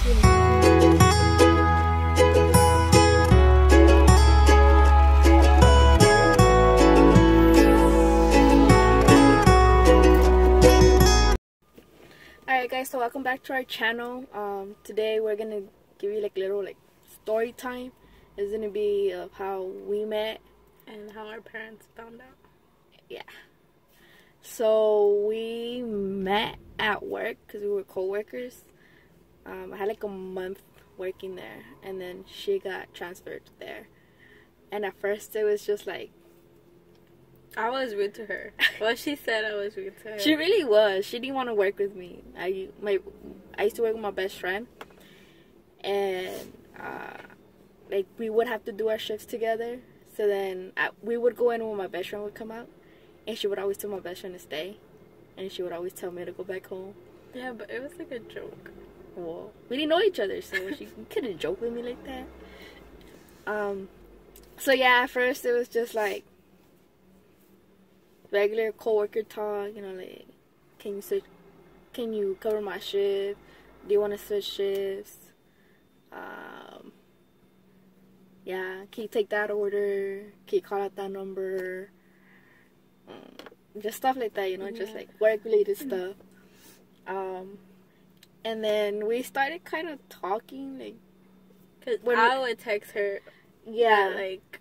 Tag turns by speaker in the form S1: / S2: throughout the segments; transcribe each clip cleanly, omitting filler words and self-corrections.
S1: Alright guys, so welcome back to our channel. Today we're gonna give you like little like story time. It's gonna be of how we met
S2: and how our parents found out.
S1: Yeah. So we met at work because we were co-workers. I had like a month working there, and then she got transferred there. And at first it was just like,
S2: I was rude to her. Well, she said I was rude to her.
S1: She really was. She didn't want to work with me. I used to work with my best friend, and like we would have to do our shifts together. So then we would go in when my best friend would come out, and she would always tell my best friend to stay, and she would always tell me to go back home.
S2: Yeah, but it was like a joke.
S1: Well, we didn't know each other, so she couldn't joke with me like that. So yeah, at first it was just like regular coworker talk, you know, like, can you cover my shift? Do you want to switch shifts? Yeah, can you take that order? Can you call out that number? Just stuff like that, you know, just like work related stuff. And then we started kind of talking, like,
S2: cause I would text her,
S1: yeah,
S2: at like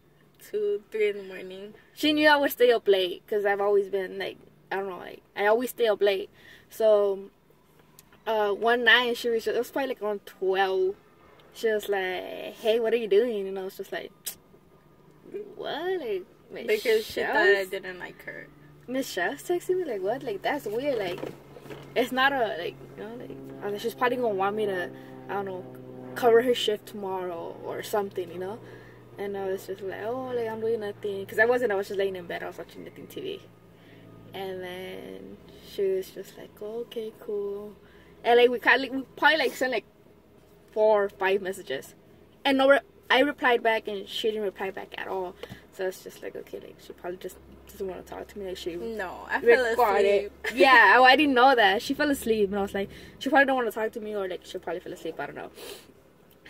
S2: 2, 3 in the morning.
S1: She knew I would stay up late because I've always been like, I don't know, like I always stay up late. So one night it was probably like around 12. She was like, "Hey, what are you doing?" And I was just like, "What?" Like
S2: because she thought I didn't like her.
S1: Miss Shell's texting me, like, what? Like, that's weird. Like, it's not a, like, you know, like, she's probably gonna want me to, I don't know, cover her shift tomorrow or something, you know. And I was just like, oh, like, I'm doing nothing. Because I was just laying in bed. I was watching nothing TV. And then she was just like, oh, okay, cool. And, like, we probably, like, sent, like, 4 or 5 messages. And I replied back, and she didn't reply back at all. So it's just like, okay, like, she probably just doesn't want to talk to me. Like,
S2: I fell asleep.
S1: Yeah, I didn't know that. She fell asleep. And I was like, she probably don't want to talk to me, or, like, she'll probably fell asleep. I don't know.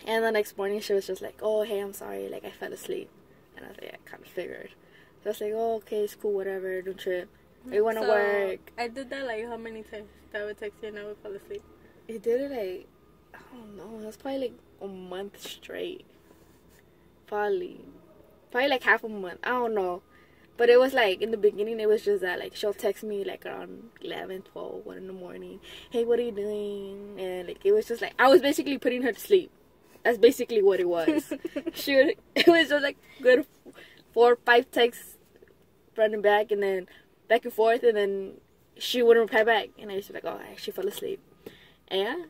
S1: And the next morning, she was just like, oh, hey, I'm sorry, like, I fell asleep. And I was like, I kind of figured. So I was like, oh, okay, it's cool, whatever, don't trip. I want to work.
S2: I did that, like, how many times? I would text you and I would fall asleep.
S1: It did it, like, I don't know, it was probably, like, a month straight. Probably, like, half a month, I don't know. But it was, like, in the beginning, it was just that, like, she'll text me, like, around 11, 12, 1 in the morning. Hey, what are you doing? And, like, it was just, like, I was basically putting her to sleep. That's basically what it was. It was just like good 4 or 5 texts front and back, and then back and forth, and then she wouldn't reply back, and I was like, oh, she fell asleep. And yeah,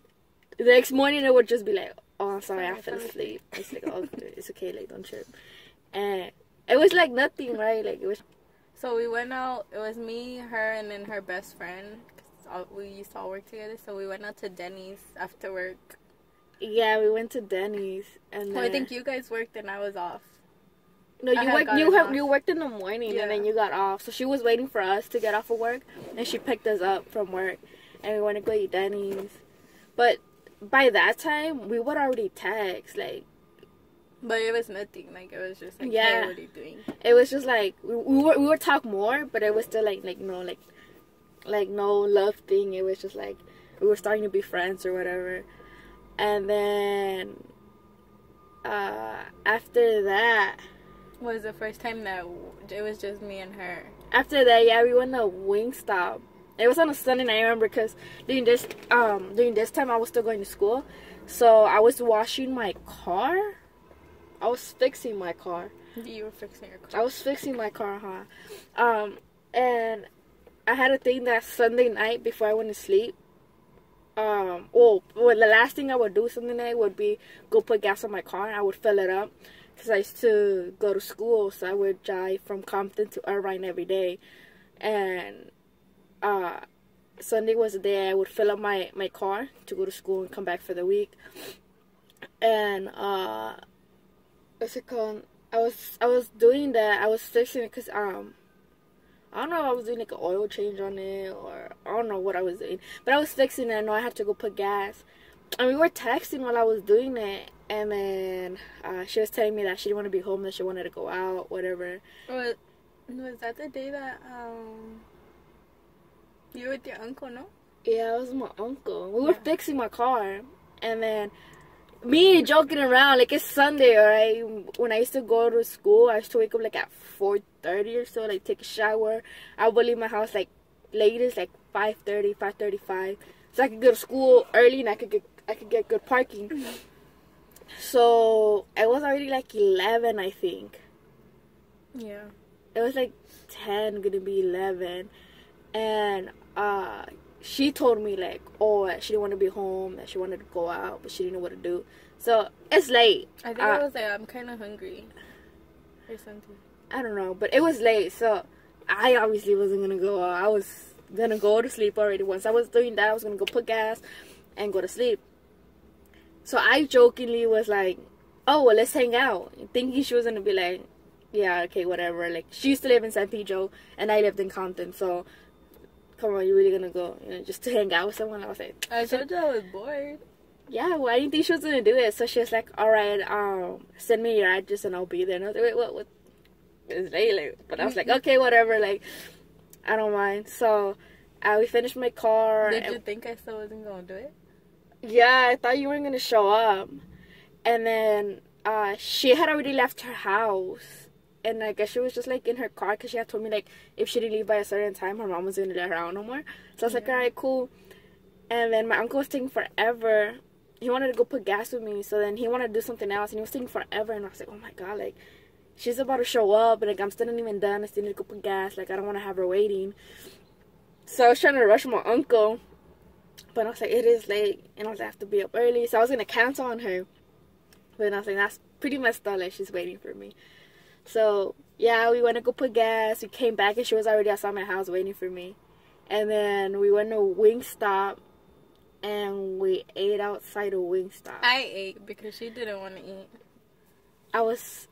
S1: the next morning it would just be like, oh, I'm sorry, I fell asleep. It's like, oh, it's okay, like, don't trip. And it was like nothing, right? Like, it was.
S2: So we went out. It was me, her, and then her best friend. Cause we used to all work together. So we went out to Denny's after work.
S1: Yeah, we went to Denny's, and then,
S2: I think you guys worked and I was off.
S1: No, you worked in the morning, and then you got off. So she was waiting for us to get off of work, and she picked us up from work, and we went to go eat Denny's. But by that time, we would already text, like.
S2: But it was nothing. Like, it was just like, hey, what are you doing?
S1: It was just like we would talk more, but it was still like no no love thing. It was just like we were starting to be friends or whatever. And then after that
S2: was the first time that it was just me and her.
S1: After that, yeah, we went to Wingstop. It was on a Sunday night, I remember, because during this time I was still going to school. So I was washing my car. I was fixing my car.
S2: You were fixing your car.
S1: I was fixing my car, huh? And I had a thing that Sunday night before I went to sleep. Well, the last thing I would do Sunday night would be go put gas on my car. I would fill it up because I used to go to school, so I would drive from Compton to Irvine every day. And Sunday was the day I would fill up my car to go to school and come back for the week. And what's it called? I was doing that. I was fixing it because I don't know if I was doing like an oil change on it, or I don't know what I was doing, but I was fixing it. I know I had to go put gas, And we were texting while I was doing it. And then she was telling me that she didn't want to be home, that she wanted to go out, whatever.
S2: Was that the day that you were with your uncle, no?
S1: Yeah, it was my uncle. We were fixing my car. And then me joking around, like, it's Sunday, alright? When I used to go to school, I used to wake up, like, at 4:30 or so, like, take a shower. I would leave my house, like, latest, like, 5:30, 5:35. So I could go to school early and I could get good parking. Mm-hmm. So it was already, like, 11, I think.
S2: Yeah.
S1: It was, like, 10, gonna be 11. And, she told me, like, oh, she didn't want to be home, that she wanted to go out, but she didn't know what to do. So, it's late.
S2: I think I was like, I'm kind of hungry or something.
S1: I don't know, but it was late, so I obviously wasn't going to go out. I was going to go to sleep already. Once I was doing that, I was going to go put gas and go to sleep. So, I jokingly was like, oh, well, let's hang out. Thinking she was going to be like, yeah, okay, whatever. Like, she used to live in San Pedro, and I lived in Compton, so come on, you really gonna go, just to hang out with someone? I was like,
S2: I told you I was bored.
S1: Yeah, well, I didn't think she was gonna do it. So she was like, all right, send me your address and I'll be there. And I was like, wait, what? It's late, like, but I was like, okay, whatever, like, I don't mind. So we finished my car.
S2: Did you think I still wasn't gonna do it?
S1: Yeah, I thought you weren't gonna show up. And then she had already left her house. And I guess she was just, like, in her car because she had told me, like, if she didn't leave by a certain time, her mom was going to let her out no more. So I was like, all right, cool. And then my uncle was taking forever. He wanted to go put gas with me. So then he wanted to do something else. And he was taking forever. And I was like, oh, my God, like, she's about to show up. And, like, I'm still not even done. I still need to go put gas. Like, I don't want to have her waiting. So I was trying to rush my uncle. But I was like, it is late. And I was like, I have to be up early. So I was going to cancel on her. But I was like, that's pretty messed up. Like, she's waiting for me. So, yeah, we went to go put gas. We came back, and she was already outside my house waiting for me. And then we went to Wingstop, and we ate outside of Wingstop.
S2: I ate because she didn't want to eat.
S1: I was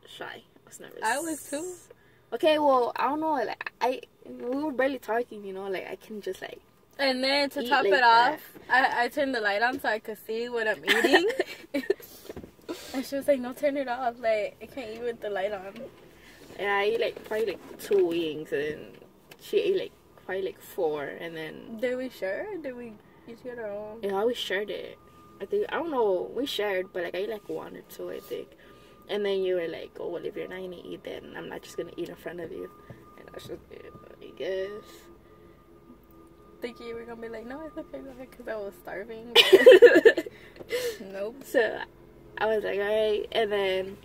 S1: shy. I was nervous.
S2: I was too.
S1: Okay, well, I don't know. Like, we were barely talking, like, I can just, like,
S2: and then to top it off, I turned the light on so I could see what I'm eating. And she was like, no, turn it off. Like, I can't eat with the light on.
S1: Yeah, I ate, like, probably, like, 2 wings. And she ate, like, probably, like, 4. And then...
S2: Did we share? Did we each get our own?
S1: Yeah, we shared it. I don't know. We shared, but, like, I ate, like, 1 or 2, I think. And then you were like, oh, well, if you're not going to eat, then I'm not just going to eat in front of you. And I was just, I guess.
S2: Thinking you were going to be like, no, it's okay, because I was starving. Nope.
S1: So... I was like, alright, and then,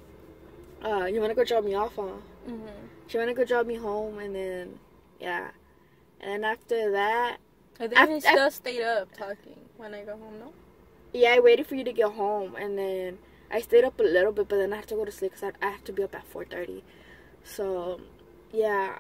S1: you want to go drop me off, huh?
S2: Mm-hmm.
S1: She want to go drop me home, and then, yeah. And then after that...
S2: I think we still stayed up talking when I got home, no?
S1: Yeah, I waited for you to get home, and then I stayed up a little bit, but then I had to go to sleep, because I have to be up at 4:30. So, yeah.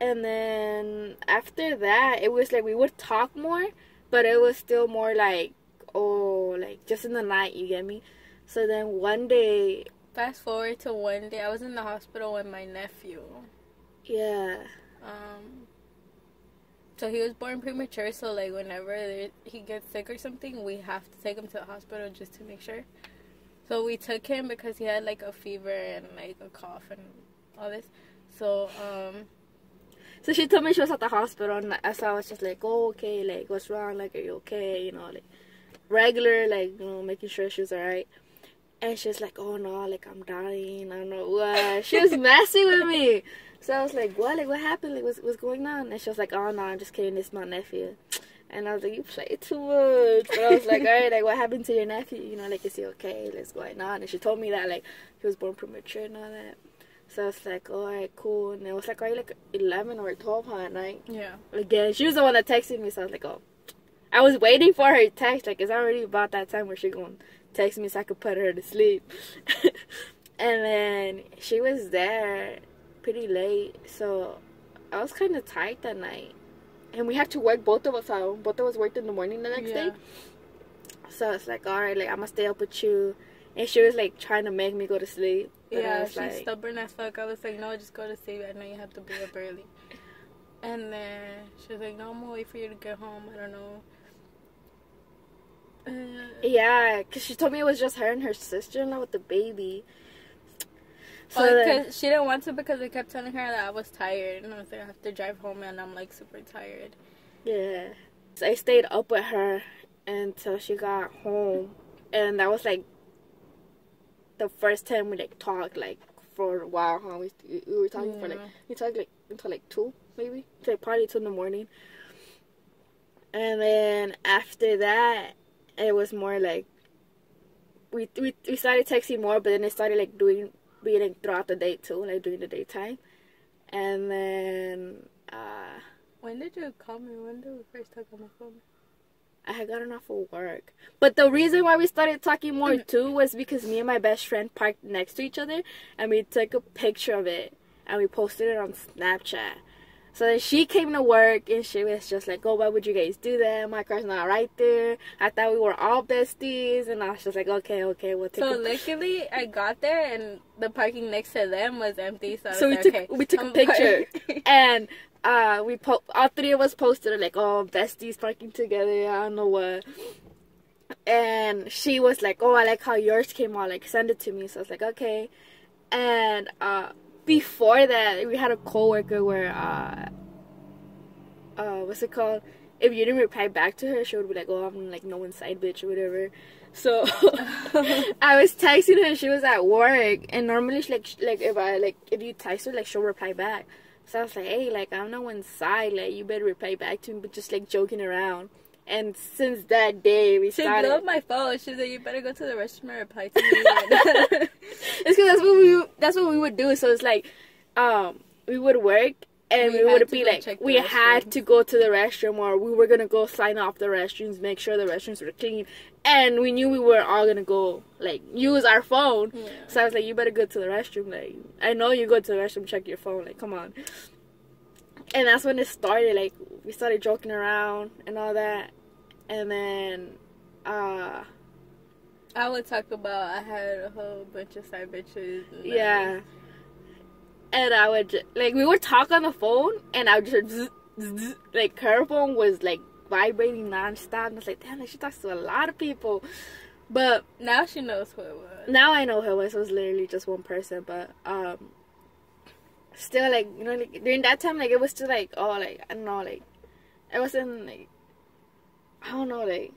S1: And then, after that, it was like, we would talk more, but it was still more like, oh, like, just in the night, you get me? So then one day...
S2: Fast forward to one day, I was in the hospital with my nephew.
S1: Yeah.
S2: So he was born premature, so, like, whenever he gets sick or something, we have to take him to the hospital just to make sure. So we took him because he had, like, a fever and, like, a cough and all this. So,
S1: So she told me she was at the hospital, and so I was just like, oh, okay, like, what's wrong? Like, are you okay? Like, regular, like, making sure she was alright. And she was like, oh, no, like, I'm dying. I don't know what. She was messing with me. So I was like, what? Like, what happened? Like, what's going on? And she was like, oh, no, I'm just kidding. It's my nephew. And I was like, you play too much. But I was like, all right, like, what happened to your nephew? Like, is he okay? What's going on? And she told me that, like, he was born premature and all that. So I was like, all right, cool. And it was like, already, like, 11 or 12 at night.
S2: Yeah.
S1: Again, she was the one that texted me. So I was like, oh. I was waiting for her text. Like, it's already about that time where she going to text me so I could put her to sleep. And then she was there pretty late. So I was kind of tired that night. And we had to work, both of us. Both of us worked in the morning the next day. So I was like, all right, like, I'm going to stay up with you. And she was, like, trying to make me go to sleep. But
S2: yeah, she's
S1: like,
S2: stubborn as fuck. I was like, no, just go to sleep. I know you have to be up early. And then she was like, no, I'm going to wait for you to get home. I don't know.
S1: Yeah, because she told me it was just her and her sister-in-law with the baby.
S2: So because she didn't want to because they kept telling her that I was tired. And I was like, I have to drive home and I'm like super tired.
S1: Yeah. So I stayed up with her until she got home. And that was like the first time we like talked like for a while, huh? We were talking for like, we talked like until like 2 maybe. To like probably 2 in the morning. And then after that, it was more like we started texting more, but then it started like being like throughout the day too, like during the daytime. And then
S2: when did you call me? When did we first talk on the phone?
S1: I had gotten off of work. But the reason why we started talking more too was because me and my best friend parked next to each other and we took a picture of it and we posted it on Snapchat. So then she came to work and she was just like, oh, why would you guys do that? My car's not right there. I thought we were all besties. And I was just like, okay, we'll take
S2: So luckily I got there and the parking next to them was empty. So
S1: we took a picture. And all 3 of us posted like, oh, besties parking together. I don't know what. And she was like, oh, I like how yours came out. Like, send it to me. So I was like, okay. And before that, we had a coworker where what's it called? If you didn't reply back to her, she would be like, oh, I'm like no one's side bitch or whatever. So I was texting her, she was at work, and normally she, if you text her, like she'll reply back. So I was like, hey, like I'm no one's side, like you better reply back to me, but just like joking around. And since that day, we started.
S2: She blew up my phone. She was like, "You better go to the restroom and reply to me."
S1: It's because that's what we would do. So it's like, we would work and we would be like, we had to go to the restroom, or we were gonna go sign off the restrooms, make sure the restrooms were clean, and we knew we were all gonna go like use our phone. Yeah. So I was like, "You better go to the restroom. Like, I know you go to the restroom, check your phone. Like, come on." And that's when it started. Like, we started joking around and all that. And then,
S2: I would talk about I had a whole bunch of side bitches.
S1: Yeah. And I would, like, we would talk on the phone, and I would just, zzz, zzz, like, her phone was, like, vibrating nonstop. And I was like, damn, like, she talks to a lot of people. But
S2: now she knows who it was.
S1: Now I know who it was. It was literally just one person. But, still, like, you know, like, during that time, like, it was still, like, oh, like, I don't know, like, it wasn't, like, I don't know, like,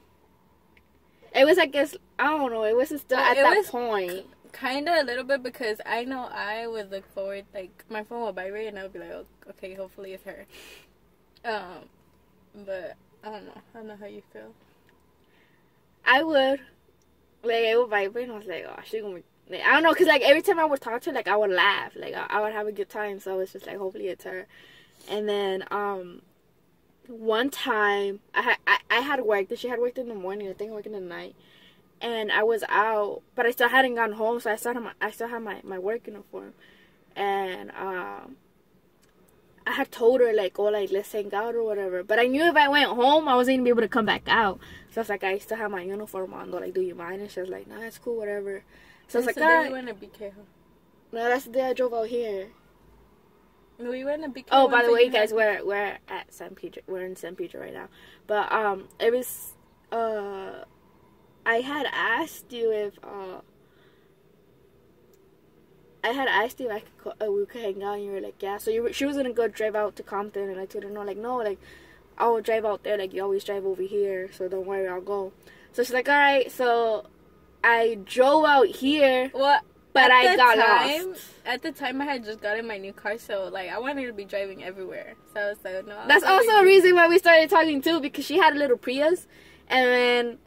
S1: it was, I guess, I don't know, it wasn't still at that point.
S2: Kind of a little bit, because I know I would look forward, like, my phone would vibrate, and I would be like, oh, okay, hopefully it's her. But, I don't know how you feel.
S1: I would, like, it would vibrate, and I was like, oh, she gonna be, like, I don't know, because, like, every time I would talk to her, like, I would laugh, like, I would have a good time, so I was just like, hopefully it's her. And then, one time I had worked, and she had worked in the morning. I think I worked in the night, and I was out, but I still hadn't gone home, so I still had my work uniform, and I had told her like, oh, like let's hang out or whatever. But I knew if I went home, I wasn't gonna be able to come back out. So I was like, I still have my uniform on though. Like, do you mind? And she was like, nah, it's cool, whatever. So I was like,
S2: the day you went to BK, huh?
S1: No, that's the day I drove out here.
S2: We went to BK.
S1: Oh, by the way, guys, we're at San Pedro. We're in San Pedro right now. But it was I had asked you if we could hang out, and you were like, yeah. So she was gonna go drive out to Compton, and I told her no, like no, like I will drive out there, like you always drive over here, so don't worry, I'll go. So she's like, all right. So I drove out here.
S2: What?
S1: But I got lost.
S2: At the time, I had just gotten my new car, so, like, I wanted to be driving everywhere. So I was like, no.
S1: That's also a reason why we started talking, too, because she had a little Prius, and then,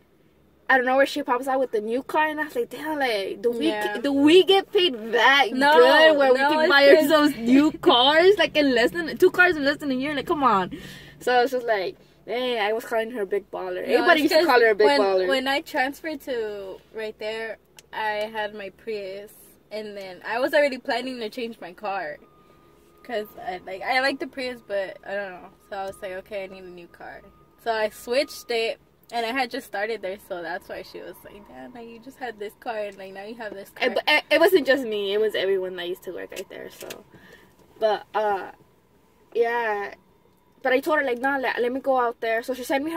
S1: I don't know where she pops out with the new car, and I was like, damn, like, do we get paid that good where we can buy ourselves new cars, like, in less than, 2 cars in less than a year? Like, come on. So I was just like, dang, I was calling her a big baller. Everybody used to call her a big baller.
S2: When I transferred to right there, I had my Prius, and then I was already planning to change my car, because I like the Prius, but I don't know. So I was like, okay, I need a new car. So I switched it, and I had just started there, so that's why she was like, damn, like, you just had this car, and like now you have this car.
S1: It wasn't just me, it was everyone that used to work right there. So, but yeah. But I told her, like, nah, let me go out there. So she sent me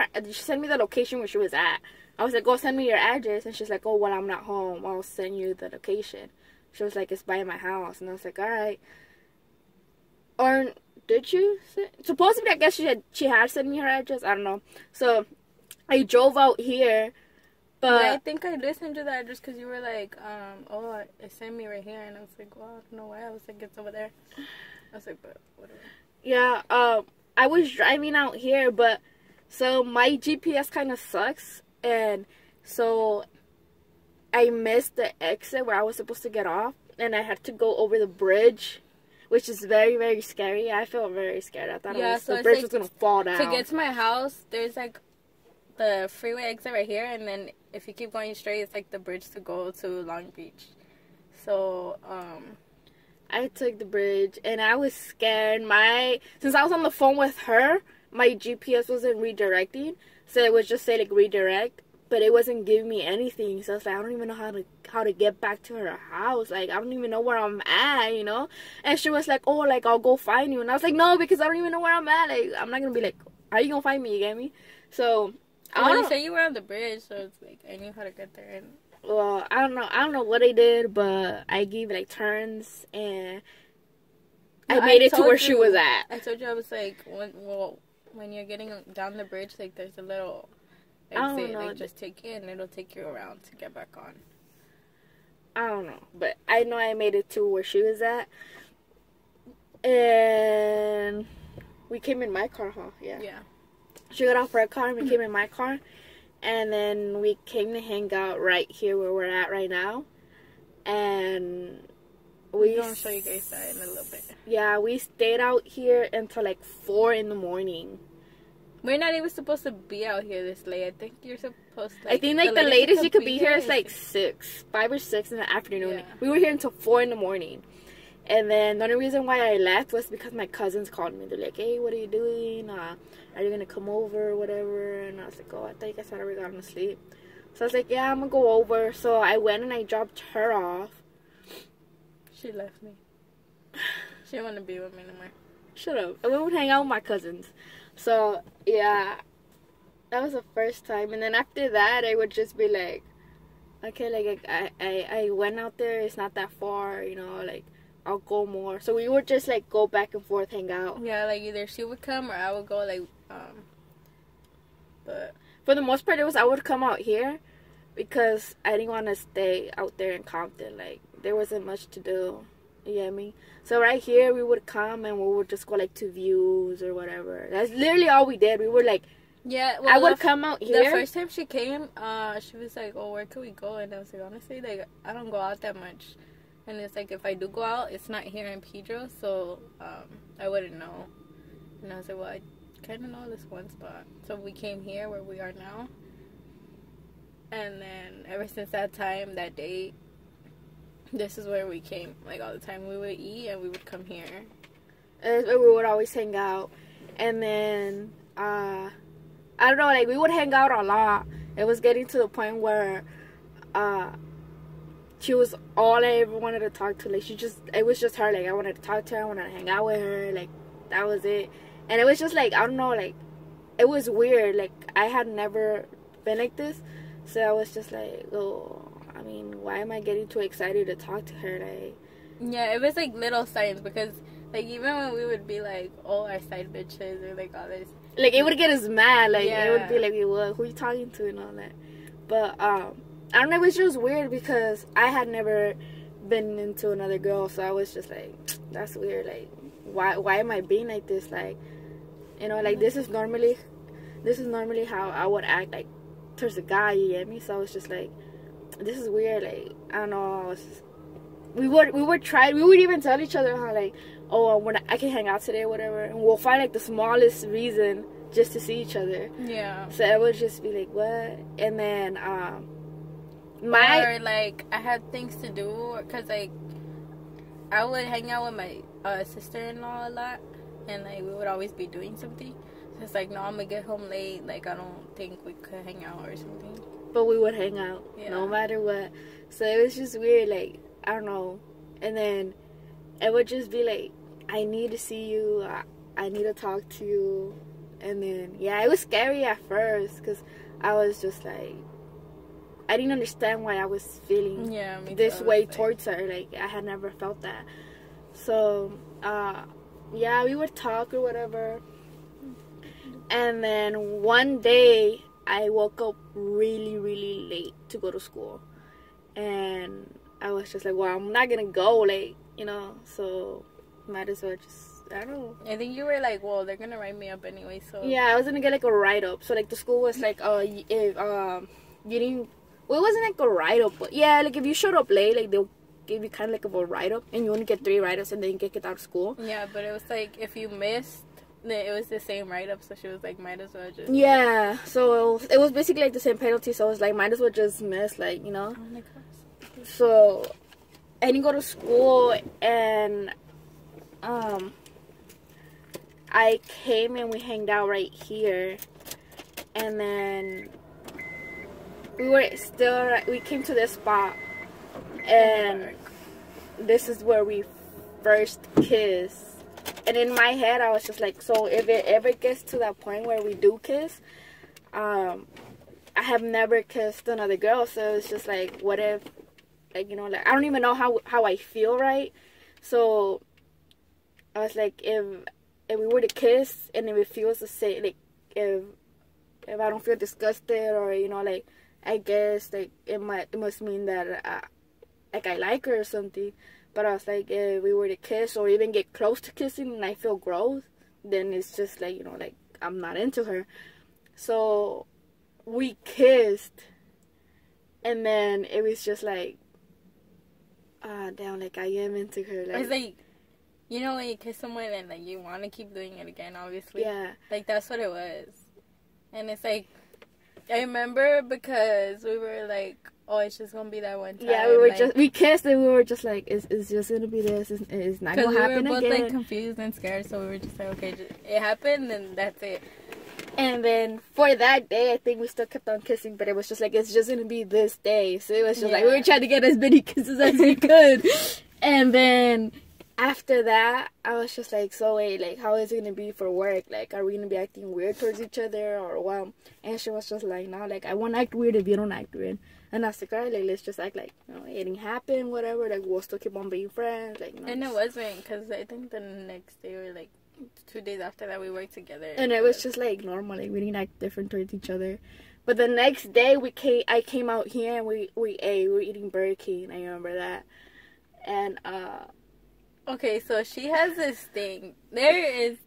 S1: the location where she was at. I was like, "Oh, send me your address." And she's like, "Oh, well, I'm not home. I'll send you the location." She was like, "It's by my house." And I was like, "All right." Or did you? Supposedly, I guess she had sent me her address. I don't know. So I drove out here, but
S2: yeah, I think I listened to that just because you were like, oh, it sent me right here, and I was like, well, I don't know why. I was like, it's over there. I was like, but whatever.
S1: yeah, I was driving out here, but so my GPS kind of sucks, and so I missed the exit where I was supposed to get off, and I had to go over the bridge, which is very, very scary. I felt very scared. I thought the bridge was gonna fall down.
S2: To get to my house, there's like the freeway exit right here, and then if you keep going straight, it's like the bridge to go to Long Beach. So,
S1: I took the bridge, and I was scared. Since I was on the phone with her, my GPS wasn't redirecting, so it was just say like redirect, but it wasn't giving me anything. So I was like, I don't even know how to get back to her house. Like, I don't even know where I'm at, you know. And she was like, "Oh, like I'll go find you," and I was like, "No, because I don't even know where I'm at. Like, I'm not gonna be like, how you gonna find me? You get me?" So
S2: you say you were on the bridge, so it's like I knew how to get there. And
S1: well, I don't know what I did, but I gave like turns, and I made it to where she was at.
S2: I told you I was like, when you're getting down the bridge, like there's a little exit, like just take it, and it'll take you around to get back on.
S1: I don't know, but I know I made it to where she was at, and we came in my car, huh? Yeah.
S2: Yeah.
S1: She got off her car, and we came in my car, and then we came to hang out right here where we're at right now, and
S2: we're gonna show you guys that in a little bit.
S1: Yeah, we stayed out here until like 4 in the morning.
S2: We're not even supposed to be out here this late. I think you're supposed to.
S1: I think like the latest you could be here is like 5 or 6 in the afternoon. Yeah. We were here until 4 in the morning. And then the only reason why I left was because my cousins called me. They're like, "Hey, what are you doing? Are you going to come over or whatever?" And I was like, "Oh, I thought you guys had already gotten to sleep." So I was like, "Yeah, I'm going to go over." So I went and I dropped her off.
S2: She left me. She didn't want to be with me anymore.
S1: Shut up. I went and hang out with my cousins. So, yeah, that was the first time. And then after that, I would just be like, okay, like, I went out there. It's not that far, you know, like, I'll go more. So we would just, like, go back and forth, hang out.
S2: Yeah, like, either she would come or I would go, like, but
S1: for the most part, I would come out here because I didn't want to stay out there in Compton. Like, there wasn't much to do. You get me? So right here, we would come and we would just go, like, to Views or whatever. That's literally all we did. We were, like...
S2: Yeah, well,
S1: I would come out here.
S2: The first time she came, she was like, "Oh, where could we go?" And I was like, honestly, like, I don't go out that much. And it's like, if I do go out, it's not here in Pedro, so I wouldn't know. And I was like, well, I kind of know this one spot. So we came here where we are now. And then ever since that time, that date, this is where we came. Like, all the time we would eat and we would come here.
S1: And we would always hang out. And then, I don't know, like, we would hang out a lot. It was getting to the point where, she was all I ever wanted to talk to. Like, it was just her. Like, I wanted to talk to her. I wanted to hang out with her. Like, that was it. And it was just, like, I don't know, like, it was weird. Like, I had never been like this. So I was just like, oh, I mean, why am I getting too excited to talk to her? Like,
S2: yeah, it was, like, little signs. Because, like, even when we would be, like, oh, our side bitches or, like, all this.
S1: Like, it would get us mad. Like, yeah. It would be like, well, who you talking to and all that. But, I don't know, it was just weird because I had never been into another girl, so I was just like, that's weird. Like, why am I being like this? Like, you know, like, this is normally how I would act, like, towards a guy, you get me? So I was just like, this is weird. Like, I don't know. We would even tell each other how, like, oh, I can hang out today or whatever, and we'll find, like, the smallest reason just to see each other.
S2: Yeah.
S1: So it would just be like, what? And then,
S2: or, like, I had things to do, because, like, I would hang out with my sister-in-law a lot, and, like, we would always be doing something. So it's like, no, I'm going to get home late. Like, I don't think we could hang out or something.
S1: But we would hang out, no matter what. So it was just weird, like, I don't know. And then it would just be like, I need to see you. I need to talk to you. And then, yeah, it was scary at first because I was just like, I didn't understand why I was feeling this way towards her. Like, I had never felt that. So, yeah, we would talk or whatever. And then one day, I woke up really, really late to go to school. And I was just like, well, I'm not going to go, like, you know, so might as well just, I don't know.
S2: I think you were like, well, they're going to write me up anyway, so.
S1: Yeah, I was going to get, like, a write-up. So, like, the school was like, if you didn't, well, it wasn't like a write-up, but yeah, like, if you showed up late, like, they'll give you kind of like a write-up, and you only get 3 write-ups, and then you get kicked out of school.
S2: Yeah, but it was like, if you missed, it was the same write-up, so she was like, might as well just.
S1: Yeah, so it was basically like the same penalty, so I was like, might as well just miss, like, you know.
S2: Oh my gosh.
S1: So I didn't go to school, and I came and we hanged out right here, and then we came to this spot, and this is where we first kissed. And in my head, I was just like, so if it ever gets to that point where we do kiss, I have never kissed another girl, so it's just like, what if, like, you know, like, I don't even know how I feel, right? So I was like, if we were to kiss, and if it feels the same, like, if I don't feel disgusted, or, you know, like, I guess, like, it must mean that, like, I like her or something. But I was like, if we were to kiss or even get close to kissing and I feel gross, then it's just like, you know, like, I'm not into her. So we kissed, and then it was just like, damn, like, I am into her. Like,
S2: it's like, you know, when you kiss someone and, like, you want to keep doing it again, obviously.
S1: Yeah.
S2: Like, that's what it was. And it's like, I remember because we were like, oh, it's just gonna be that one time.
S1: Yeah, we kissed, and we were just like, it's just gonna be this. It's not gonna happen again. Because we were both
S2: like confused and scared, so we were just like, okay, it happened, and that's it.
S1: And then for that day, I think we still kept on kissing, but it was just like, it's just gonna be this day. So it was just like, we were trying to get as many kisses as we could. And then after that, I was just like, so wait, like, how is it gonna be for work? Like, are we gonna be acting weird towards each other, or what? And she was just like, no, like, I won't act weird if you don't act weird. And I was like, alright, like, let's just act like, you know, it didn't happen, whatever. Like, we'll still keep on being friends, like, you know.
S2: And it wasn't, because I think the next day, or like 2 days after that, we worked together.
S1: And it was just like normal, like, we didn't act different towards each other. But the next day, I came out here and we were eating Burger King. I remember that. And
S2: okay, so she has this thing. There is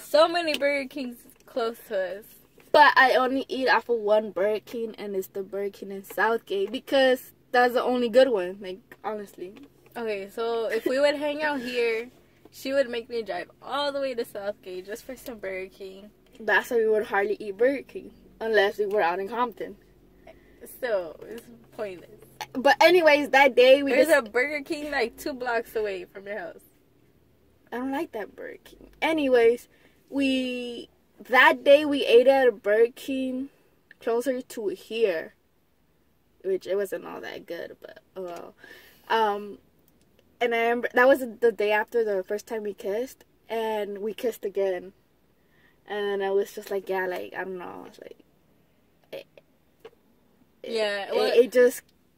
S2: so many Burger Kings close to us.
S1: But I only eat off of one Burger King, and it's the Burger King in Southgate, because that's the only good one, like, honestly.
S2: Okay, so if we would hang out here, she would make me drive all the way to Southgate just for some Burger King.
S1: That's why we would hardly eat Burger King, unless we were out in Compton.
S2: Still, it's pointless.
S1: But anyways, that day
S2: there's a Burger King like 2 blocks away from your house.
S1: I don't like that Burger King. Anyways, that day we ate at a Burger King closer to here, which it wasn't all that good, but oh well. And I remember that was the day after the first time we kissed, and we kissed again. And I was just like, yeah, like, I don't know, it's like,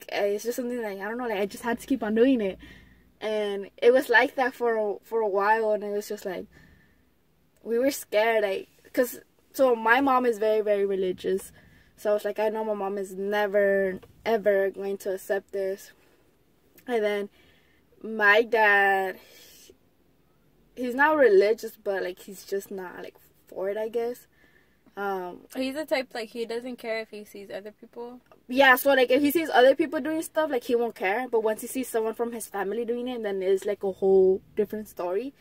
S1: it's just something like, I don't know, like, I just had to keep on doing it. And it was like that for a while, and it was just like, we were scared, like, so my mom is very, very religious. So I was like, I know my mom is never, ever going to accept this. And then my dad, he's not religious, but, like, he's just not, like, for it, I guess.
S2: He's the type, like, he doesn't care if he sees other people.
S1: Yeah, so, like, if he sees other people doing stuff, like, he won't care. But once he sees someone from his family doing it, then it's, like, a whole different story.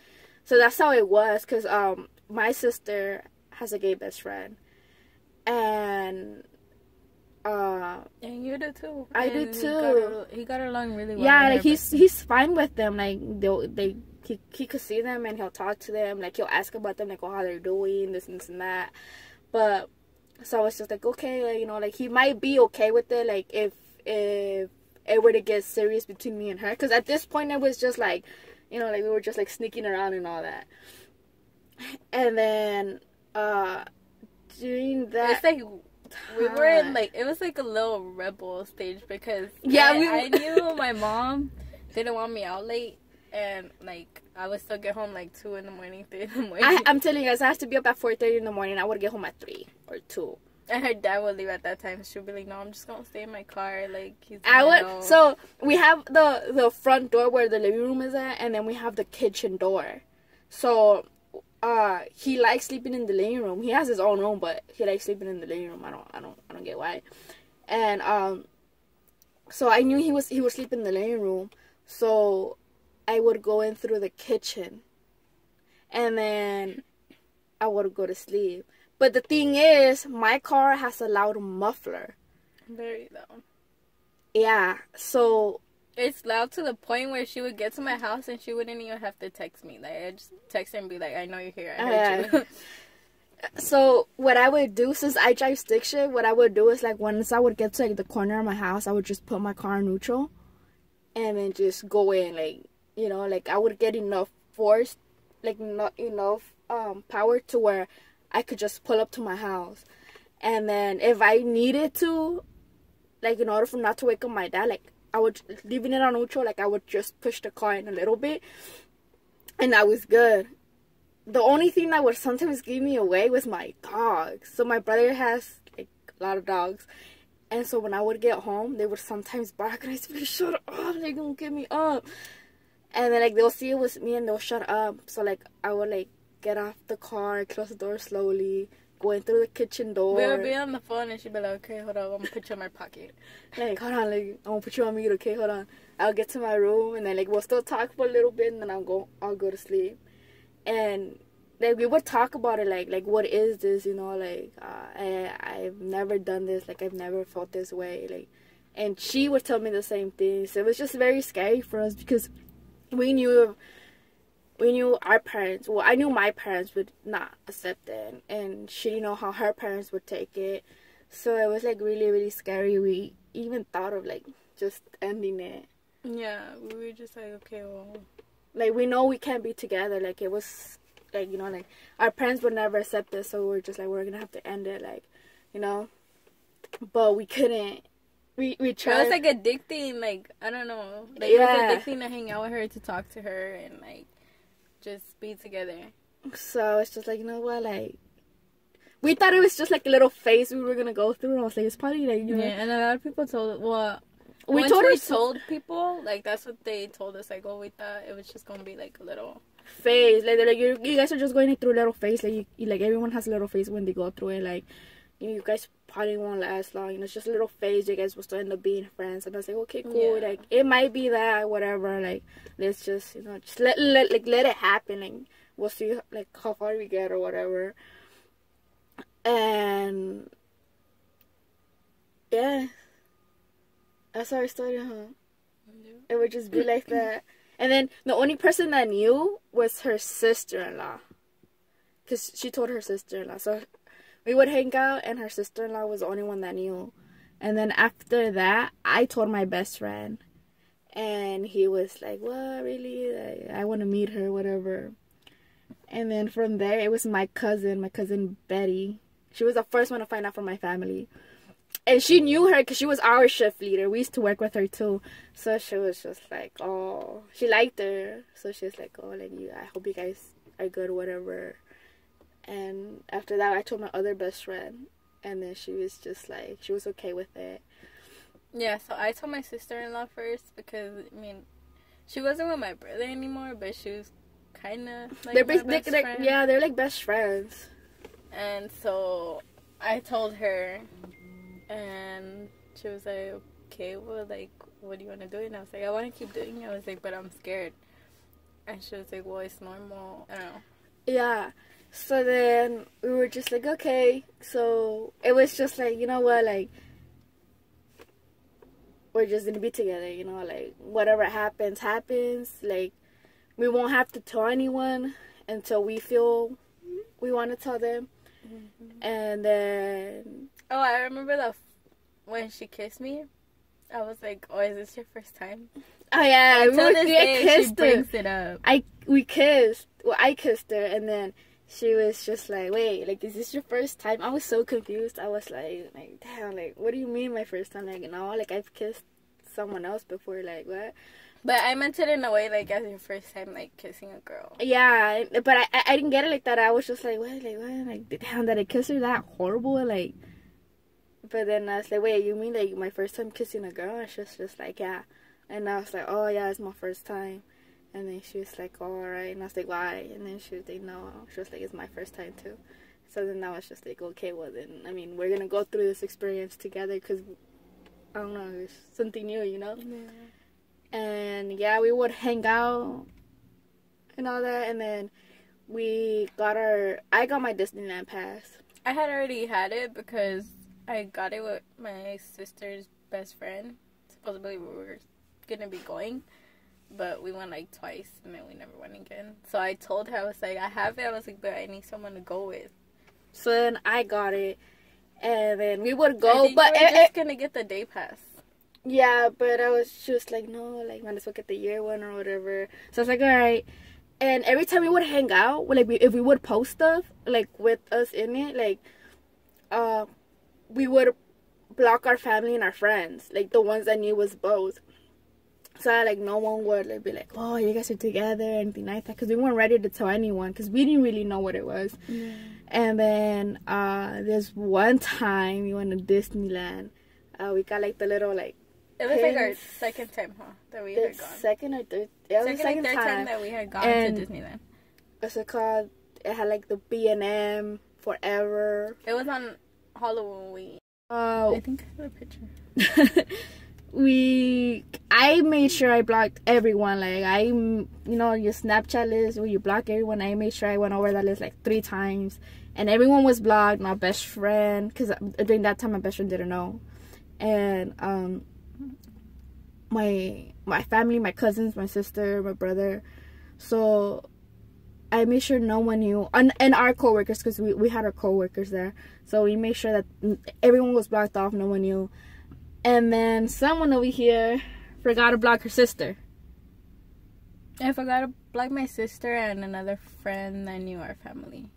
S1: So that's how it was, because my sister has a gay best friend. And
S2: you do too.
S1: I do too.
S2: He got along really well.
S1: Yeah, like, he's fine with them. Like, he could see them and he'll talk to them. Like, he'll ask about them, like, oh, how they're doing, this and this and that. But so I was just like, okay, like, you know, like, he might be okay with it, like, if it were to get serious between me and her. Because at this point, it was just like, you know, like, we were just, like, sneaking around and all that. And then during that,
S2: it's like we were in, like, it was like a little rebel stage because
S1: Yeah,
S2: I knew my mom didn't want me out late, and, like, I would still get home, like, 2 in the morning, 3 in the morning.
S1: I'm telling you guys, I have to be up at 4:30 in the morning. I would get home at 3 or 2.
S2: And her dad would leave at that time. She would be like, no, I'm just going to stay in my car. Like, he's
S1: I
S2: gonna
S1: would.
S2: know.
S1: So we have the front door where the living room is at, and then we have the kitchen door. So he likes sleeping in the living room. He has his own room, but he likes sleeping in the living room. I don't get why. And so I knew he would sleep in the living room. So I would go in through the kitchen, and then I would go to sleep. But the thing is, my car has a loud muffler.
S2: Very loud.
S1: Yeah, so
S2: it's loud to the point where she would get to my house and she wouldn't even have to text me. Like, I just text her and be like, I know you're here. I heard you.
S1: So what I would do, since I drive stick shift, what I would do is, like, once I would get to, like, the corner of my house, I would just put my car in neutral and then just go in, like, you know, like, I would get enough force, like, not enough power to where I could just pull up to my house. And then if I needed to, like, in order for not to wake up my dad, like, I would, leaving it on neutral, like, I would just push the car in a little bit, and I was good. The only thing that would sometimes give me away was my dogs. So my brother has, like, a lot of dogs, and so when I would get home, they would sometimes bark, and I would be like, shut up, they're gonna get me up. And then, like, they'll see it was me, and they'll shut up. So, like, I would, like, get off the car, close the door slowly, go in through the kitchen door.
S2: We would be on the phone and she'd be like, okay, hold on, I'm gonna put you in my pocket.
S1: Like, hold on, like, I'm gonna put you on mute, okay, hold on. I'll get to my room, and then, like, we'll still talk for a little bit, and then I'll go to sleep. And, like, we would talk about it, like, what is this, you know, like, I've never done this, like, I've never felt this way, like, and she would tell me the same thing. So it was just very scary for us, because we knew our parents, well, I knew my parents would not accept it, and she didn't know how her parents would take it. So it was, like, really, really scary. We even thought of, like, just ending it.
S2: Yeah, we were just like, okay, well,
S1: like, we know we can't be together. Like, it was, like, you know, like, our parents would never accept this, so we're just like, we're gonna have to end it, like, you know. But we couldn't. We tried.
S2: It was, like, addicting, like, I don't know. Like,
S1: Yeah.
S2: it was addicting to hang out with her, to talk to her, and, like, just be together.
S1: So it's just like, you know what, like, we thought it was just, like, a little phase we were gonna go through, and I was like, it's probably, like, you know.
S2: Yeah, and a lot of people told, well,
S1: we
S2: told people, like, that's what they told us, like, oh, we thought it was just gonna be, like, a little
S1: phase. Like, they're like, you guys are just going through a little phase. Like, you, like, everyone has a little phase when they go through it. Like, you guys probably won't last long. You know, it's just a little phase. You guys will still end up being friends. And I was like, okay, cool.
S2: Yeah.
S1: Like, it might be that, whatever. Like, let's just, you know, just let it happen. Like, we'll see, like, how far we get or whatever. And yeah, that's how it started, huh?
S2: Yeah.
S1: It would just be like that. And then the only person that knew was her sister-in-law, because she told her sister-in-law. So we would hang out, and her sister-in-law was the only one that knew. And then after that, I told my best friend, and he was like, "What, really? Like, I want to meet her, whatever." And then from there, it was my cousin Betty. She was the first one to find out from my family. And she knew her because she was our shift leader. We used to work with her too. So she was just like, oh, she liked her. So she was like, oh, like, I hope you guys are good, whatever. And after that, I told my other best friend. And then she was just like, she was okay with it.
S2: Yeah, so I told my sister-in-law first because, I mean, she wasn't with my brother anymore, but she was kind of like my best friend.
S1: Yeah, they're like best friends.
S2: And so I told her, and she was like, okay, well, like, what do you want to do? And I was like, I want to keep doing it. I was like, but I'm scared. And she was like, well, it's normal. I don't know.
S1: Yeah. So then we were just like, okay. So it was just like, you know what, like, we're just going to be together, you know, like, whatever happens, happens. Like, we won't have to tell anyone until we feel we want to tell them. Mm-hmm. And then...
S2: Oh, I remember when she kissed me, I was like, oh, is this your first time?
S1: Oh, yeah.
S2: Until this day,
S1: kissed
S2: she brings it up.
S1: We kissed. Well, I kissed her, and then she was just like, wait, like, is this your first time? I was so confused. I was like, damn, like, what do you mean my first time? Like, no, like, I've kissed someone else before, like, what?
S2: But I meant it in a way, like, as your first time, like, kissing a girl.
S1: Yeah, but I didn't get it like that. I was just like, what? Like, damn, did I kiss her that horrible? Like, but then I was like, wait, you mean, like, my first time kissing a girl? And she was just like, yeah. And I was like, oh, yeah, it's my first time. And then she was like, oh, all right. And I was like, why? And then she was like, no. She was like, it's my first time, too. So then I was just like, okay, well, then, I mean, we're going to go through this experience together because, I don't know, it's something new, you know? Yeah. And, yeah, we would hang out and all that. And then I got my Disneyland pass.
S2: I had already had it because I got it with my sister's best friend. Supposedly we were going to be going. But we went, like, twice, and then we never went again. So I told her, I was like, I have it. I was like, but I need someone to go with.
S1: So then I got it. And then we would go.
S2: But we were just going to get the day pass.
S1: Yeah, but I was just like, no, like, man, let's look at the year one or whatever. So I was like, all right. And every time we would hang out, like, if we would post stuff, like, with us in it, like, we would block our family and our friends. Like, the ones that knew us both. So, like, no one would, like, be like, oh, you guys are together, anything like that. Because we weren't ready to tell anyone. Because we didn't really know what it was. Yeah. And then, there's one time we went to Disneyland. We got, like, the little, like,
S2: it was, like, our second time, huh? That we had gone.
S1: Second or third. Yeah, it was
S2: second or third time that we had gone to Disneyland.
S1: What's it called? It had, like, the B&M Forever.
S2: It was on Halloween. I think I have a picture.
S1: I made sure I blocked everyone. Like, your Snapchat list where you block everyone. I made sure I went over that list like 3 times, and everyone was blocked. My best friend, because during that time my best friend didn't know, and my family, my cousins, my sister, my brother. So I made sure no one knew, and our coworkers, because we had our coworkers there. So we made sure that everyone was blocked off. No one knew. And then someone over here forgot to block her sister.
S2: I forgot to block my sister and another friend that knew our family.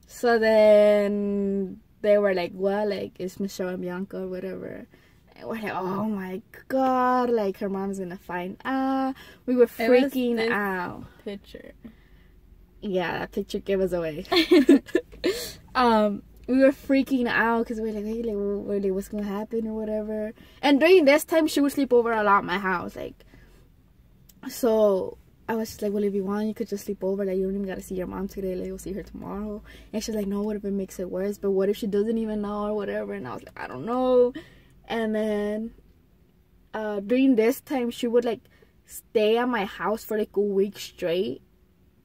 S1: So then they were like, what? Like, it's Michelle and Bianca or whatever. And we're like, oh my God. Like, her mom's going to find out. We were freaking out.
S2: Picture.
S1: Yeah, that picture gave us away. We were freaking out because we were like, hey, like, what's gonna happen or whatever. And during this time, she would sleep over a lot at my house, like. So I was just like, well, if you want, you could just sleep over. Like, you don't even gotta see your mom today. Like, you'll see her tomorrow. And she's like, no, what if it makes it worse? But what if she doesn't even know or whatever? And I was like, I don't know. And then during this time, she would like stay at my house for like a week straight.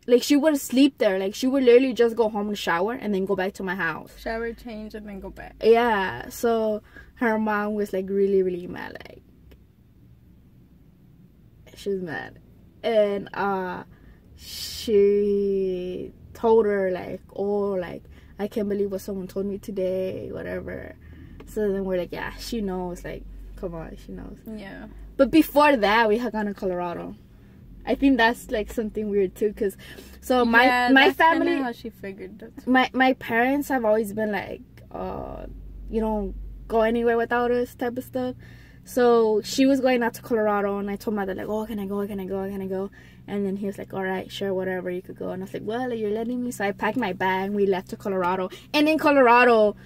S1: Like, she wouldn't sleep there. Like, she would literally just go home and shower and then go back to my house.
S2: Shower, change, and then go back.
S1: Yeah. So, her mom was, like, really, really mad. Like, she was mad. And, she told her, like, oh, like, I can't believe what someone told me today, whatever. So, then we're like, yeah, she knows. Like, come on, she knows.
S2: Yeah.
S1: But before that, we had gone to Colorado. I think that's like something weird too, cause my family,
S2: how she figured that.
S1: My parents have always been like, you don't go anywhere without us type of stuff. So she was going out to Colorado, and I told my dad like, oh, can I go? And then he was like, all right, sure, whatever, you could go. And I was like, well, you're letting me. So I packed my bag, and we left to Colorado. And in Colorado,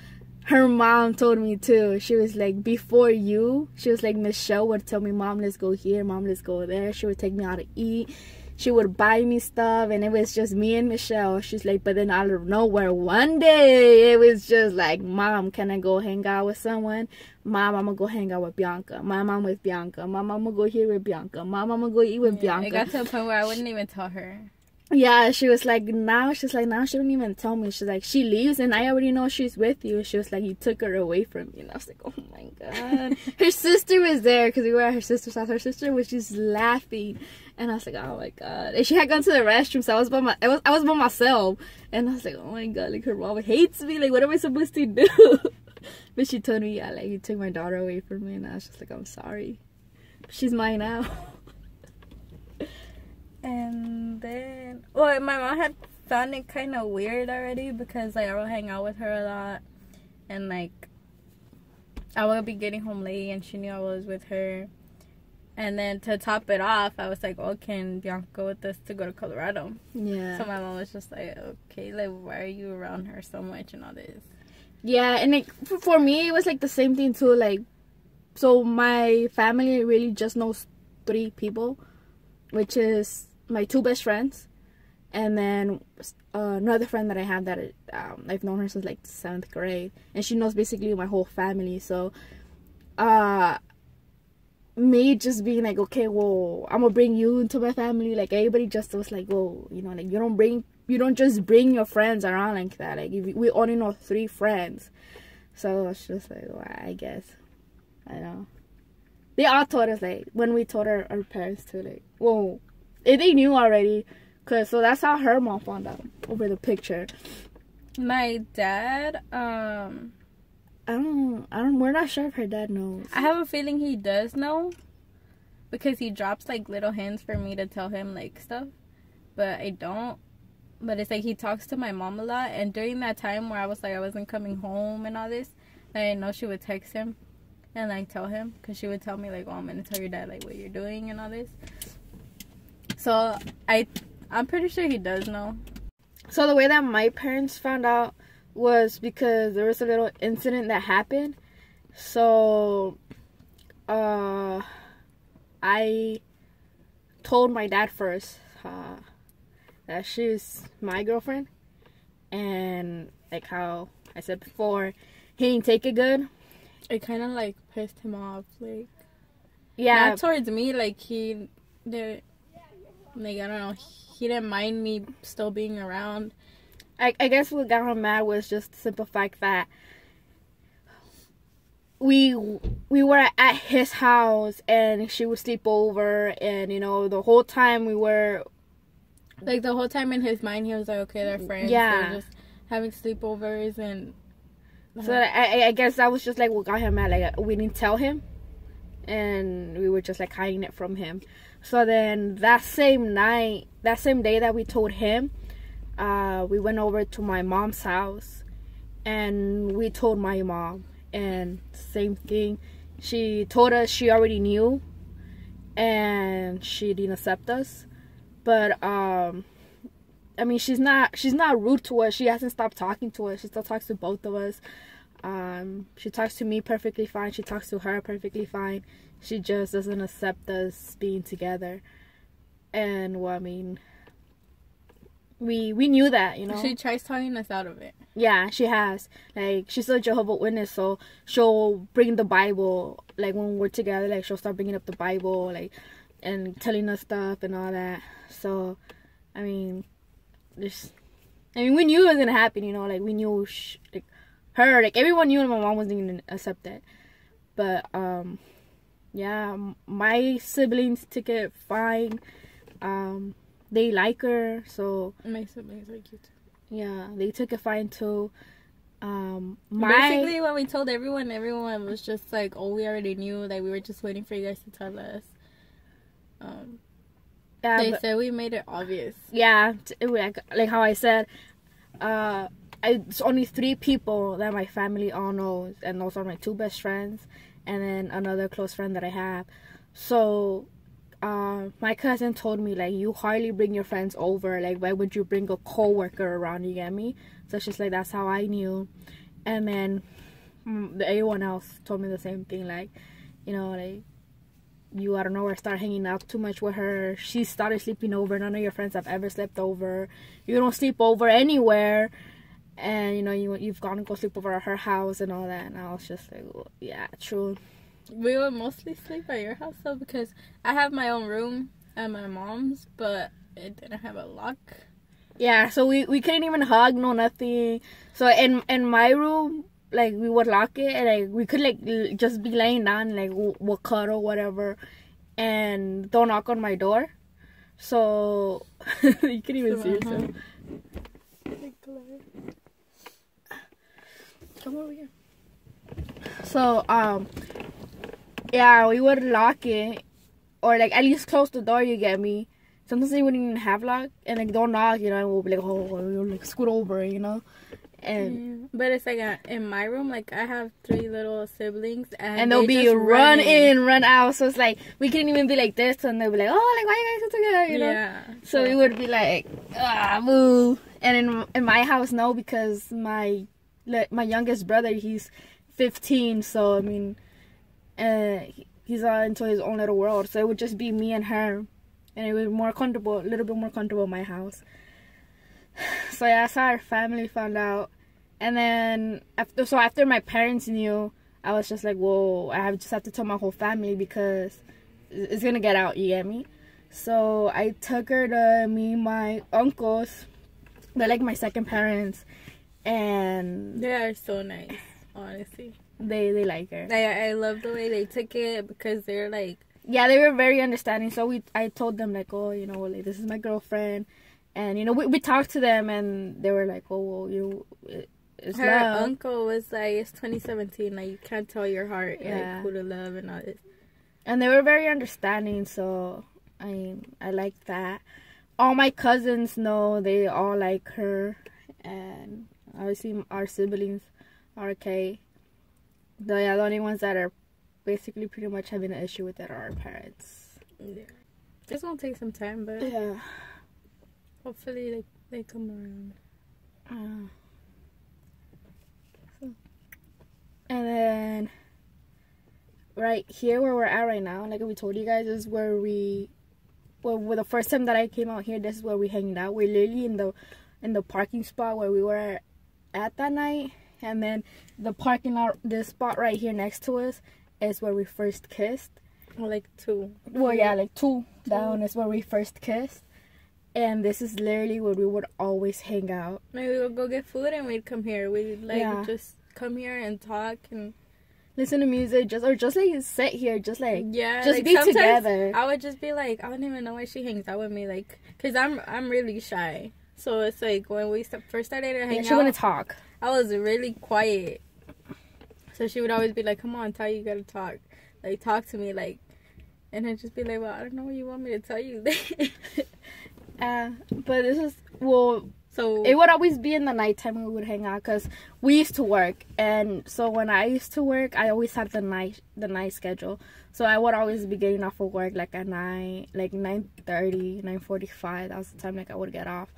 S1: her mom told me too. She was like, before you, she was like, Michelle would tell me, Mom, let's go here, Mom, let's go there. She would take me out to eat. She would buy me stuff, and it was just me and Michelle. She's like, but then out of nowhere, one day, it was just like, Mom, can I go hang out with someone? Mom, I'm gonna go hang out with Bianca. Mom, I'm with Bianca. Mom, I'm gonna go here with Bianca. Mom, I'm gonna go eat with Bianca.
S2: It got to a point where I wouldn't even tell her.
S1: Yeah, she was like, now she don't even tell me. She's like, she leaves and I already know she's with you. She was like, you took her away from me. And I was like, oh my God. Her sister was there because we were at her sister's house. Her sister was just laughing. And I was like, oh my God. And she had gone to the restroom, so I was by myself. And I was like, oh my God, like, her mom hates me. Like, what am I supposed to do? But she told me, yeah, like, you took my daughter away from me. And I was just like, I'm sorry. She's mine now.
S2: And then, well, my mom had found it kind of weird already because like I would hang out with her a lot, and like I would be getting home late, and she knew I was with her. And then to top it off, I was like, "Oh, can Bianca go with us to go to Colorado?"
S1: Yeah.
S2: So my mom was just like, "Okay, like why are you around her so much and all this?"
S1: Yeah, and like for me, it was like the same thing too. Like, so my family really just knows 3 people, which is my 2 best friends, and then another friend that I have that I've known her since like 7th grade, and she knows basically my whole family. So, me just being like, okay, well, I'm gonna bring you into my family. Like everybody just was like, well, you know, like you don't just bring your friends around like that. Like we only know 3 friends, so it's just like, well, I guess, I know. They all told us, like, when we told our parents too, like, well, they knew already, so that's how her mom found out over the picture.
S2: My dad,
S1: we're not sure if her dad knows.
S2: I have a feeling he does know, because he drops like little hints for me to tell him like stuff, but I don't. But it's like he talks to my mom a lot, and during that time where I was like I wasn't coming home and all this, I know she would text him and like tell him, because she would tell me like, "Oh, I'm gonna tell your dad like what you're doing and all this." So I'm pretty sure he does know.
S1: So the way that my parents found out was because there was a little incident that happened. So I told my dad first that she's my girlfriend, and like how I said before, he didn't take it good.
S2: It kind of like pissed him off, like,
S1: yeah,
S2: not towards me, like he did, like I don't know, he didn't mind me still being around.
S1: I guess what got him mad was just the simple fact that we were at his house and she would sleep over, and you know the whole time we were
S2: like, the whole time in his mind he was like, okay, they're friends,
S1: yeah,
S2: they're just having sleepovers. And
S1: so I guess that was just like what got him mad. Like we didn't tell him, and we were just like hiding it from him. So then that same day that we told him, we went over to my mom's house and we told my mom, and same thing, she told us she already knew and she didn't accept us. But I mean, she's not rude to us. She hasn't stopped talking to us. She still talks to both of us. She talks to me perfectly fine. She talks to her perfectly fine. She just doesn't accept us being together. And well, I mean, we knew that, you know.
S2: She tries talking us out of it.
S1: Yeah, she has. Like, she's a Jehovah's Witness, so she'll bring the Bible. Like, when we're together, like, she'll start bringing up the Bible, like, and telling us stuff and all that. So, I mean, we knew it was gonna happen, you know. Like, we knew, like, everyone knew my mom wasn't gonna accept it. But, yeah, my siblings took it fine. They like her, so
S2: my siblings like you too.
S1: Yeah, they took it fine too.
S2: Basically, when we told everyone was just like, "Oh, we already knew." Like, we were just waiting for you guys to tell us. They said we made it obvious.
S1: Yeah, like how I said, it's only 3 people that my family all knows, and those are my 2 best friends, and then another close friend that I have. So, my cousin told me, like, you hardly bring your friends over. Like, why would you bring a coworker around? You get me? So she's like, that's how I knew. And then everyone else told me the same thing. Like, you know, like, you out of nowhere start hanging out too much with her. She started sleeping over. None of your friends have ever slept over. You don't sleep over anywhere. And, you know, you've gone to go sleep over at her house and all that. And I was just like, well, yeah, true.
S2: We would mostly sleep at your house, though, because I have my own room at my mom's, but it didn't have a lock.
S1: Yeah, so we couldn't even hug, no nothing. So in my room, like, we would lock it, and like we could like just be laying down, like we'll cuddle, whatever, and don't knock on my door. So you can even see yourself. Come over here. So yeah, we would lock it, or like at least close the door. You get me? sometimes they wouldn't even have lock, and like don't knock, you know, and we'll be like, oh, we'll like scoot over, you know. And
S2: but it's like in my room, like I have 3 little siblings, and
S1: they'll
S2: they
S1: be
S2: just
S1: run in, run out. So it's like we couldn't even be like this, and they'll be like, oh, like why you guys so together, you know?
S2: Yeah.
S1: So it would be like, boo. And in my house, no, because my youngest brother, he's 15, so I mean, he's all into his own little world. So it would just be me and her, and it was more comfortable, a little bit more comfortable in my house. So yeah, that's how our family found out. And then after my parents knew, I was just like, whoa, I just have to tell my whole family because it's gonna get out, you get me? So I took her to meet my uncles. They're like my second parents, and
S2: they are so nice, honestly.
S1: They like her.
S2: I love the way they took it because they're like,
S1: yeah, they were very understanding. So I told them like, oh, you know, like this is my girlfriend. And, you know, we talked to them, and they were like, oh, well, it's
S2: her
S1: love.
S2: uncle was like, it's 2017, like, you can't tell your heart,
S1: yeah.
S2: like, who to love and all this.
S1: And they were very understanding, so, I like that. All my cousins know, they all like her, and obviously our siblings are okay. The only ones that are basically pretty much having an issue with it are our parents.
S2: Yeah. It's gonna take some time, but...
S1: yeah.
S2: Hopefully they come around.
S1: And then right here where we're at right now, like we told you guys, is where the first time that I came out here, this is where we hanged out. We're literally in the parking spot where we were at that night, and then the parking lot, this spot right here next to us, is where we first kissed.
S2: Or like 2.
S1: Well, yeah, like 2 down is where we first kissed. And this is literally where we would always hang out.
S2: Maybe we would go get food and we'd come here. We'd just come here and talk and
S1: listen to music, just like sit here, just like be together.
S2: I would just be like, I don't even know why she hangs out with me, like, cause I'm really shy. So it's like when we first started to hang out,
S1: she wouldn't talk.
S2: I was really quiet. So she would always be like, "Come on, Ty, you gotta talk. Like, talk to me, like." And I'd just be like, "Well, I don't know what you want me to tell you."
S1: But this is, so it would always be in the nighttime when we would hang out, because we used to work, and so when I used to work, I always had the night schedule. So I would always be getting off of work like at 9:30, 9:45. That was the time like I would get off.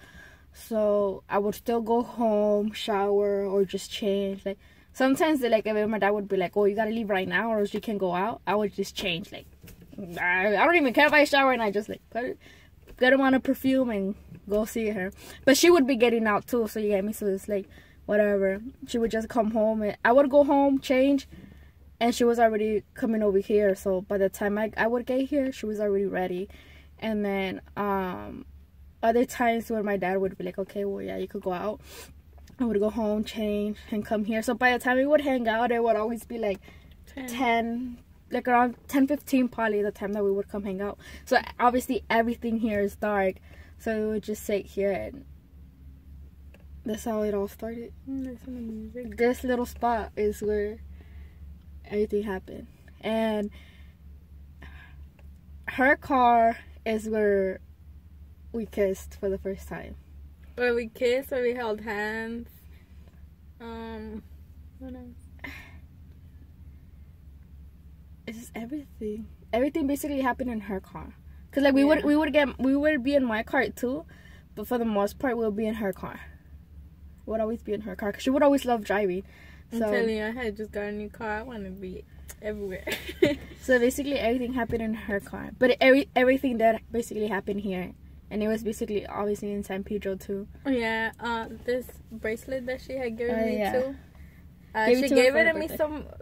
S1: So I would still go home, shower, or just change. Like sometimes like if my dad would be like, "Oh, you gotta leave right now, or else you can go out," I would just change. Like I don't even care if I shower, and I just like get him on a perfume and go see her. But she would be getting out too, so you get me? So it's like, whatever. She would just come home, and I would go home, change, and she was already coming over here. So by the time I would get here, she was already ready. And then other times where my dad would be like, okay, well, yeah, you could go out. I would go home, change, and come here. So by the time we would hang out, it would always be like 10, like around 10:15 probably the time that we would come hang out. So obviously everything here is dark, so we would just sit here, and that's how it all started. This little spot is where everything happened, and her car is where we kissed for the first time.
S2: Where we kissed, where we held hands. What else?
S1: It's just everything. Everything basically happened in her car. Cause like we would be in my car too, but for the most part we'll be in her car. Would always be in her car, cause she would always love driving. So,
S2: I'm telling you, I had just got a new car. I want to be everywhere.
S1: So basically everything happened in her car, but everything that basically happened here, and it was basically obviously in San Pedro too.
S2: Yeah, this bracelet that she had given me too.
S1: She
S2: gave it to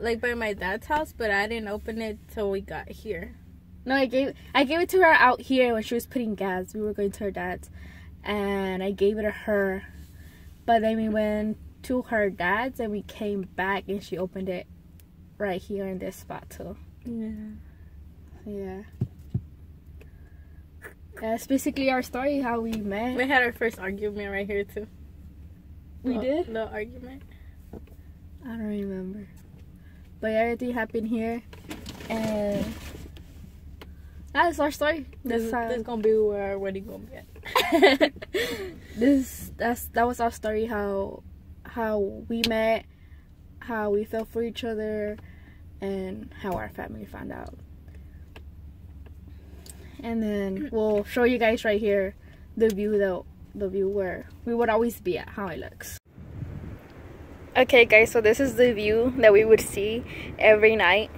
S2: me by my dad's house, but I didn't open it till we got here.
S1: No, I gave it to her out here when she was putting gas. We were going to her dad's, and I gave it to her. But then we went to her dad's, and we came back, and she opened it right here in this spot too. Yeah. That's basically our story, how we met.
S2: We had our first argument right here too.
S1: We did?
S2: Little argument.
S1: I don't remember. But everything happened here. And
S2: That's our story. This is gonna be where our wedding gonna be at. That was our story. How we met, how we felt for each other, and how our family found out. And then we'll show you guys right here the view where we would always be at, how it looks.
S1: Okay guys, so this is the view that we would see every night,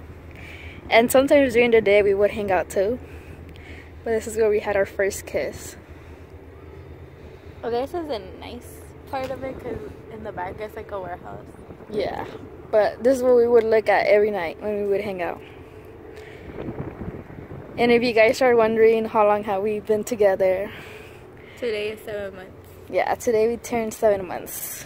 S1: and sometimes during the day we would hang out too, but this is where we had our first kiss.
S2: Okay, this is a nice part of it because in the back it's like a warehouse.
S1: Yeah, but this is where we would look at every night when we would hang out. And if you guys are wondering how long have we been together,
S2: today is 7 months.
S1: Yeah, today we turned 7 months.